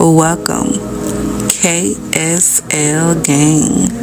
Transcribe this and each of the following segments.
Welcome, KSL Gang.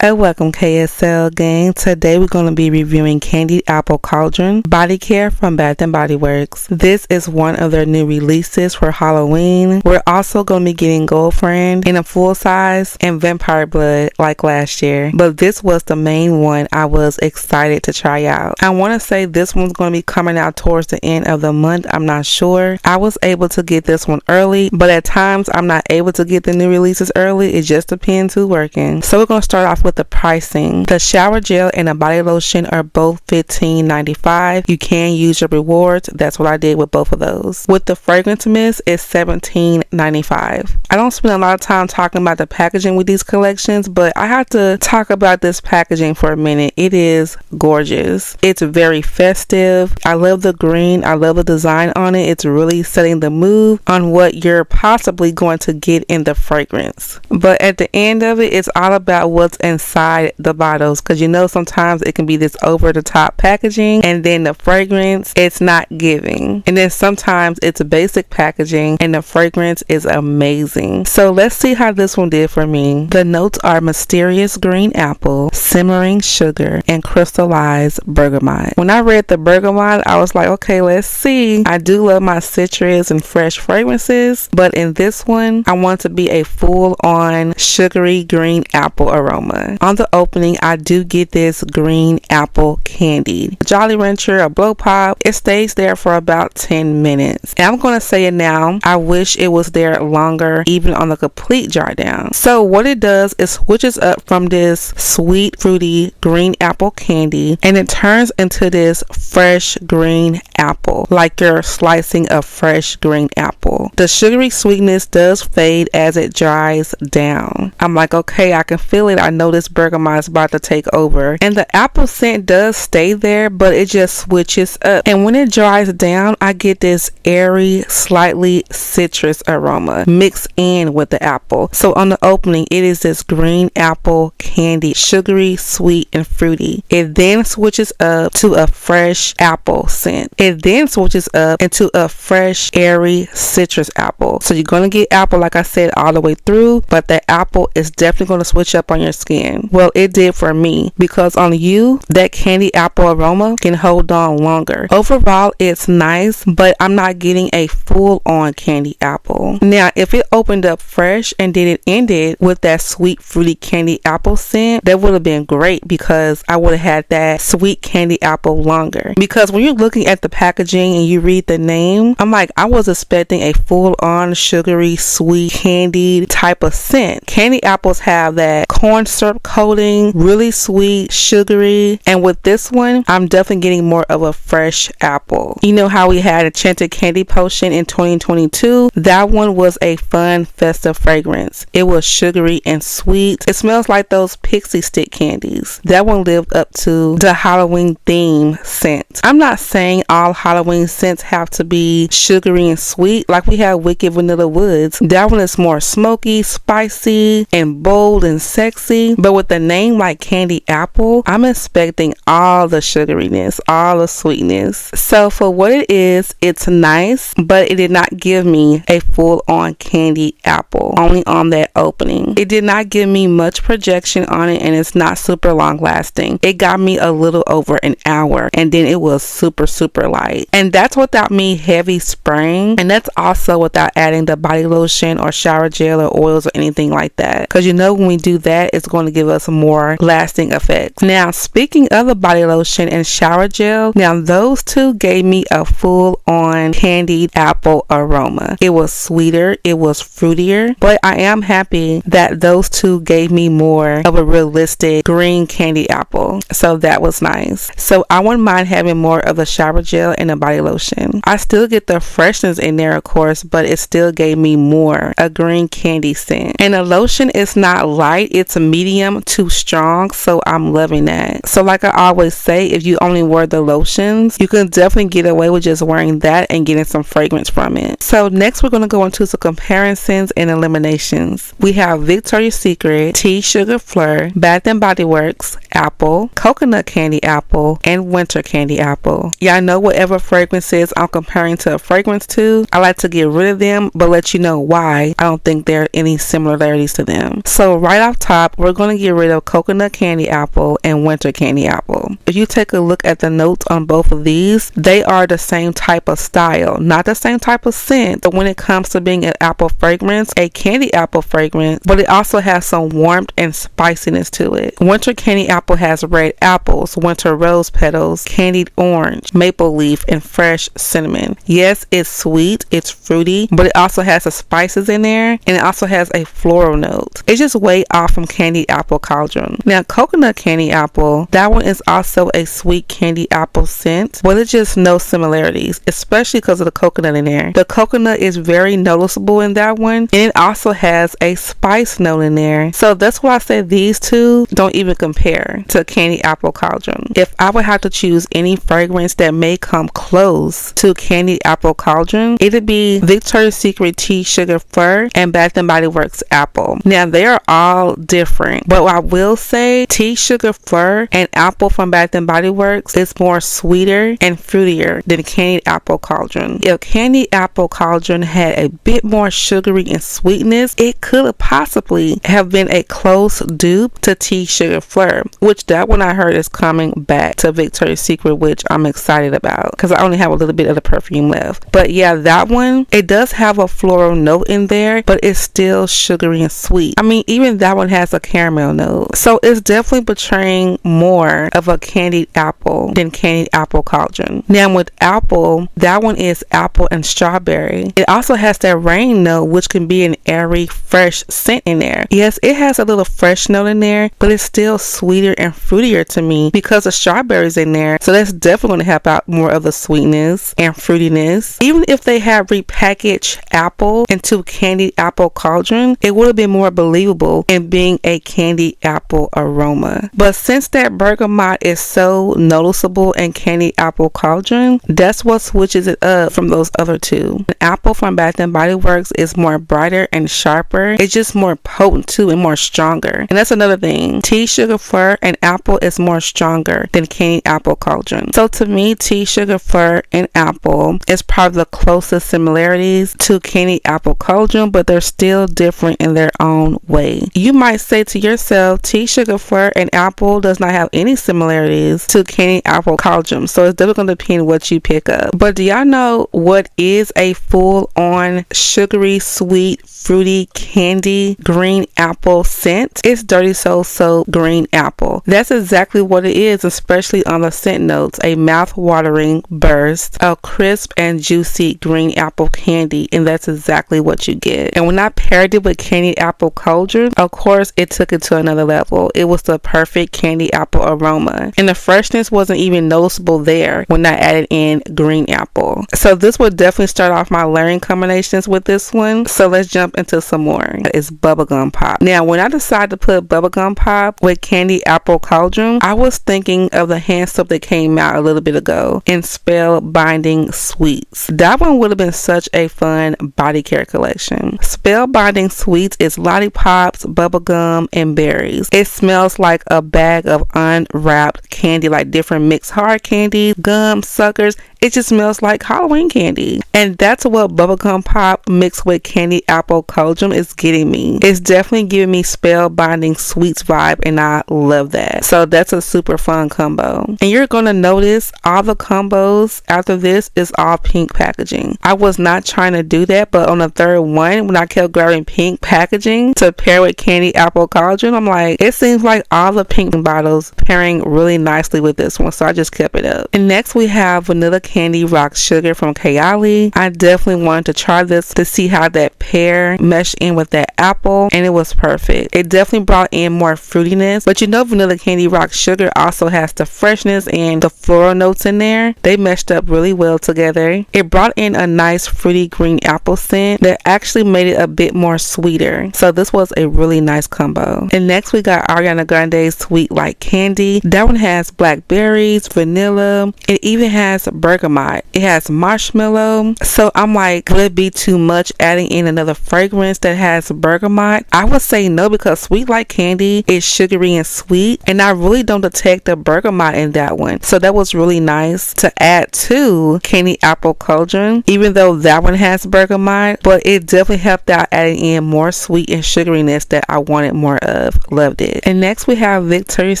Welcome KSL gang. Today we're going to be reviewing Candied Apple Cauldron Body Care from Bath & Body Works. This is one of their new releases for Halloween. We're also going to be getting Girlfriend in a full size and Vampire Blood like last year. But this was the main one I was excited to try out. I want to say this one's going to be coming out towards the end of the month. I'm not sure. I was able to get this one early, but at times I'm not able to get the new releases early. It just depends who's working. So we're going to start off with the pricing. The shower gel and the body lotion are both $15.95. You can use your rewards. That's what I did with both of those. With the fragrance mist, it's $17.95. I don't spend a lot of time talking about the packaging with these collections, but I have to talk about this packaging for a minute. It is gorgeous. It's very festive. I love the green. I love the design on it. It's really setting the mood on what you're possibly going to get in the fragrance. But at the end of it, it's all about what's inside the bottles, because you know sometimes it can be this over the top packaging and then the fragrance, it's not giving, and then sometimes it's a basic packaging and the fragrance is amazing. So let's see how this one did for me. The notes are mysterious green apple, simmering sugar, and crystallized bergamot. When I read the bergamot, I was like, okay, let's see. I do love my citrus and fresh fragrances, but in this one I want to be a full on sugary green apple aroma. On the opening, I do get this green apple candy. Jolly Rancher, a blow pop, it stays there for about 10 minutes. And I'm going to say it now, I wish it was there longer, even on the complete jar down. So what it does is switches up from this sweet, fruity green apple candy, and it turns into this fresh green apple, like you're slicing a fresh green apple. The sugary sweetness does fade as it dries down. I'm like, okay, I can feel it. I know this bergamot is about to take over, and the apple scent does stay there, but it just switches up, and when it dries down, I get this airy, slightly citrus aroma mixed in with the apple. So on the opening, it is this green apple candy, sugary, sweet, and fruity. It then switches up to a fresh apple scent. It then switches up into a fresh, airy citrus apple. So you're going to get apple, like I said, all the way through, but the apple is definitely going to switch up on your skin. Well, it did for me, because on you, that candy apple aroma can hold on longer. Overall, it's nice, but I'm not getting a full on candy apple. Now, if it opened up fresh and then it ended with that sweet fruity candy apple scent, that would have been great, because I would have had that sweet candy apple longer. Because when you're looking at the packaging and you read the name, I'm like, I was expecting a full on sugary, sweet, candied type of scent. Candy apples have that corn syrup coating, really sweet, sugary, and with this one, I'm definitely getting more of a fresh apple. You know how we had Enchanted Candy Potion in 2022? That one was a fun, festive fragrance. It was sugary and sweet. It smells like those pixie stick candies. That one lived up to the Halloween theme scent. I'm not saying all Halloween scents have to be sugary and sweet, like we have Wicked Vanilla Woods. That one is more smoky, spicy, and bold and sexy, but with a name like Candy Apple, I'm expecting all the sugariness, all the sweetness. So for what it is, it's nice, but it did not give me a full-on candy apple, only on that opening. It did not give me much projection on it, and it's not super long lasting. It got me a little over an hour, and then it was super light. And that's without me heavy spraying, and that's also without adding the body lotion or shower gel or oils or anything like that, because you know when we do that, it's going to give us more lasting effects. Now, speaking of the body lotion and shower gel, now those two gave me a full on candied apple aroma. It was sweeter, it was fruitier, but I am happy that those two gave me more of a realistic green candy apple. So that was nice. So I wouldn't mind having more of the shower gel gel and a body lotion. I still get the freshness in there, of course, but it still gave me more a green candy scent. And the lotion is not light, it's medium to strong, so I'm loving that. So like I always say, if you only wear the lotions, you can definitely get away with just wearing that and getting some fragrance from it. So next we're going to go into some comparisons and eliminations. We have Victoria's Secret, Tea Sugar Fleur, Bath and Body Works, Apple, Coconut Candy Apple, and Winter Candy Apple. Y'all know whatever fragrances I'm comparing to a fragrance to, I like to get rid of them, but let you know why I don't think there are any similarities to them. So right off top, we're going to get rid of Coconut Candy Apple and Winter Candy Apple. If you take a look at the notes on both of these, they are the same type of style, not the same type of scent, but when it comes to being an apple fragrance, a candy apple fragrance, but it also has some warmth and spiciness to it. Winter Candy Apple has red apples, winter rose petals, candied orange, maple leaf, and fresh cinnamon. Yes, it's sweet, it's fruity, but it also has the spices in there, and it also has a floral note. It's just way off from Candy Apple Cauldron. Now, Coconut Candy Apple, that one is also a sweet candy apple scent, but it's just no similarities, especially because of the coconut in there. The coconut is very noticeable in that one, and it also has a spice note in there. So that's why I say these two don't even compare to Candy Apple Cauldron. If I would have to choose any fragrance that may come close to Candy Apple Cauldron, it'd be Victoria's Secret Tea Sugar Fleur and Bath and Body Works Apple. Now they are all different, but I will say Tea Sugar Fleur and Apple from Bath and Body Works is more sweeter and fruitier than Candy Apple Cauldron. If Candy Apple Cauldron had a bit more sugary and sweetness, it could have possibly have been a close dupe to Tea Sugar Fleur, which that one I heard is coming back to Victoria's Secret, which I'm excited about because I only have a little bit of the perfume left. But yeah, that one, it does have a floral note in there, but it's still sugary and sweet. I mean, even that one has a caramel note. So it's definitely portraying more of a candied apple than Candy Apple Cauldron. Now with Apple, that one is apple and strawberry. It also has that rain note, which can be an airy, fresh scent in there. Yes, it has a little fresh note in there, but it's still sweeter and fruitier to me because the strawberries in there. So that's definitely going to help out more of the sweetness and fruitiness. Even if they had repackaged apple into Candy Apple Cauldron, it would have been more believable in being a candy apple aroma. But since that bergamot is so noticeable in Candy Apple Cauldron, that's what switches it up from those other two. An apple from Bath and Body Works is more brighter and sharper. It's just more potent too and more stronger. And that's another thing. Tea Sugar Fleur and Apple is more stronger than Candy Apple Cauldron. So to me, Tea Sugar Fleur and Apple is probably the closest similarities to Candy Apple Cauldron, but they're still different in their own way. You might say to yourself, Tea Sugar Fleur and Apple does not have any similarities to Candy Apple Cauldron, so it's definitely going to depend what you pick up. But do y'all know what is a full-on sugary, sweet, fruity, candy, green apple scent? It's Dirty Soul Soap Green Apple. That's exactly what it is, especially on the scent notes. A mouth-watering burst of crisp and juicy green apple candy, and that's exactly what you get. And when I paired it with Candy Apple Cauldron, of course, it took it to another level. It was the perfect candy apple aroma, and the freshness wasn't even noticeable there when I added in green apple. So this would definitely start off my layering combinations with this one. So let's jump into some more. It's bubblegum pop. Now, when I decided to put bubblegum pop with Candy Apple Cauldron, I was thinking of the hand soap that came out a little bit ago in Spellbinding Sweets. That one would have been such a fun body care collection. Spellbinding Sweets is lollipops, bubblegum, and berries. It smells like a bag of unwrapped candy, like different mixed hard candies, gum, suckers. It just smells like Halloween candy. And that's what bubblegum pop mixed with Candy Apple Cauldron is getting me. It's definitely giving me Spellbinding Sweets vibe, and I love that. So that's a super fun combo. And you're going to notice all the combos after this is all pink packaging. I was not trying to do that, but on the third one, when I kept grabbing pink packaging to pair with Candy Apple Cauldron, I'm like, it seems like all the pink bottles pairing really nicely with this one, so I just kept it up. And next we have Vanilla Candy Rock Sugar from Kayali. I definitely wanted to try this to see how that pear meshed in with that apple, and it was perfect. It definitely brought in more fruitiness, but you know Vanilla Candy Rock Sugar also has the freshness and the floral notes in there. They meshed up really well together. It brought in a nice fruity green apple scent that actually made it a bit more sweeter. So this was a really nice combo. And next we got Ariana Grande's Sweet Like Candy. That one has blackberries, vanilla. It even has bergamot. It has marshmallow. So I'm like, would it be too much adding in another fragrance that has bergamot? I would say no, because Sweet Like Candy is sugary and sweet, and I really don't detect the bergamot in that one. So that was really nice to add to Candy Apple Cauldron, even though that one has bergamot, but it definitely helped out adding in more sweet and sugariness that I wanted more of. Loved it. And next we have Victoria's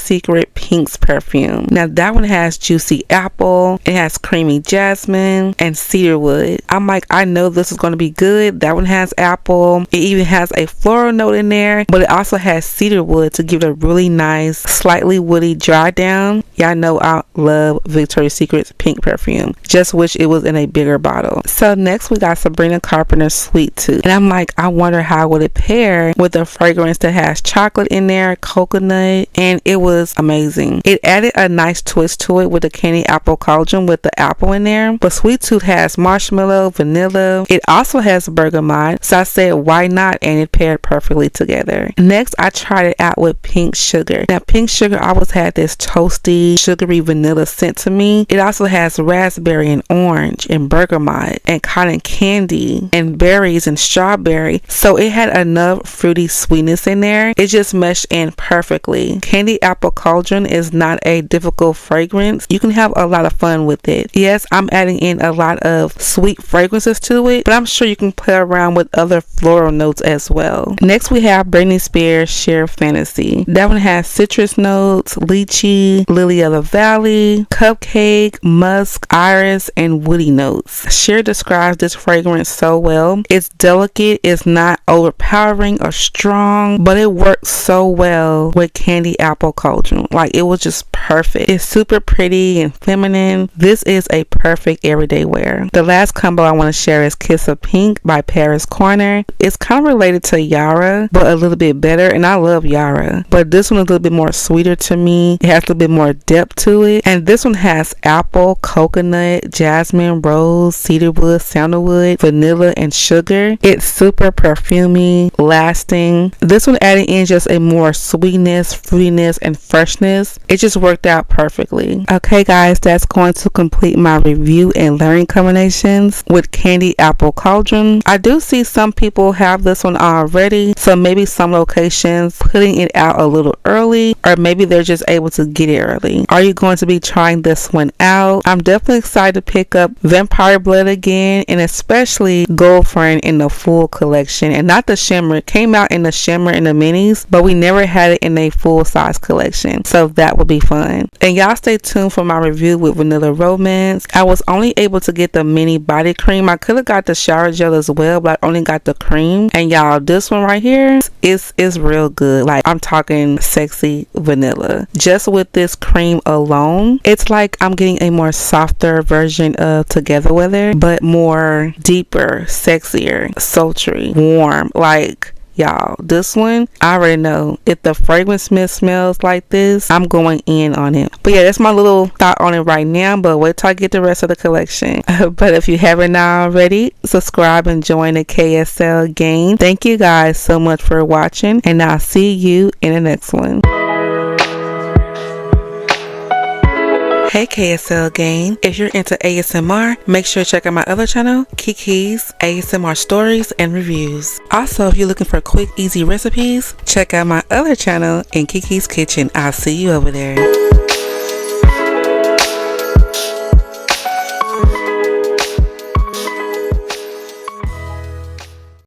Secret Pink's perfume. Now that one has juicy apple, it has creamy jasmine and cedarwood. I'm like, I know this is going to be good. That one has apple. It even has a floral note in there, but it also has cedarwood to give it a really nice, slightly woody dry down. Y'all know I love Victoria's Secret's pink perfume. Just wish it was in a bigger bottle. So next we got Sabrina Carpenter's Sweet Tooth. And I'm like, I wonder how would it pair with a fragrance that has chocolate in there, coconut, and it was amazing. It added a nice twist to it with the Candy Apple Cauldron with the apple in there. But Sweet Tooth has marshmallow, vanilla. It also has bergamot. So I said, why not? And it paired perfectly together. Next, I tried it out with Pink Sugar. Now, Pink Sugar always had this toasty, sugary vanilla scent to me. It also has raspberry and orange and bergamot and cotton candy and berries and strawberry. So it had enough fruity sweetness in there. It just meshed in perfectly. Candy Apple Cauldron is not a difficult fragrance. You can have a lot of fun with it. Yes, I'm adding in a lot of sweet fragrances to it, but I'm sure you can play around with other floral notes as well. Next we have Britney Spears Sheer Fantasy. That one has citrus notes, lychee, lily of the valley, cupcake, musk, iris, and woody notes. Sheer describes this fragrance so well. It's delicate, it's not overpowering or strong, but it works so well with Candy Apple Cauldron. Like, it was just perfect. It's super pretty and feminine. This is a perfect everyday wear. The last combo I want to share is Kiss of Pink by Paris Corner. It's kind of related to Yara, but a little bit better, and I love Yara, but this one is a little bit more sweeter to me. It has a little bit more depth to it, and this one has apple, coconut, jasmine, rose, cedarwood, sandalwood, vanilla, and sugar. It's super perfumey, lasting. This one added in just a more sweetness, fruitiness, and freshness. It just worked out perfectly. Okay guys, that's going to complete my review and layering combinations with Candy Apple Cauldron. I do see some people have this one already, so maybe some locations putting it out a little early, or maybe they're just able to get it early. Are you going to be trying this one out? I'm definitely excited to pick up Vampire Blood again, and especially Girlfriend in the full collection, and not the shimmer. It came out in the shimmer in the minis, but we never had it in a full size collection, so that would be fun. And y'all stay tuned for my review with Vanilla Romance. I was only able to get the mini body cream. I could have got the shower gel as well, but I only got the cream. And y'all, this one right here is real good. Like, I'm talking sexy vanilla. Just with this cream alone, it's like I'm getting a more softer version of Together Weather, but more deeper, sexier, sultry, warm. Like, y'all, this one, I already know if the fragrance mist smells like this, I'm going in on it. But yeah, that's my little thought on it right now, but wait till I get the rest of the collection. But if you haven't already, subscribe and join the KSL gang. Thank you guys so much for watching, and I'll see you in the next one. Hey KSL gang, if you're into ASMR, make sure to check out my other channel, Keke's ASMR Stories and Reviews. Also, if you're looking for quick, easy recipes, check out my other channel in Keke's Kitchen. I'll see you over there.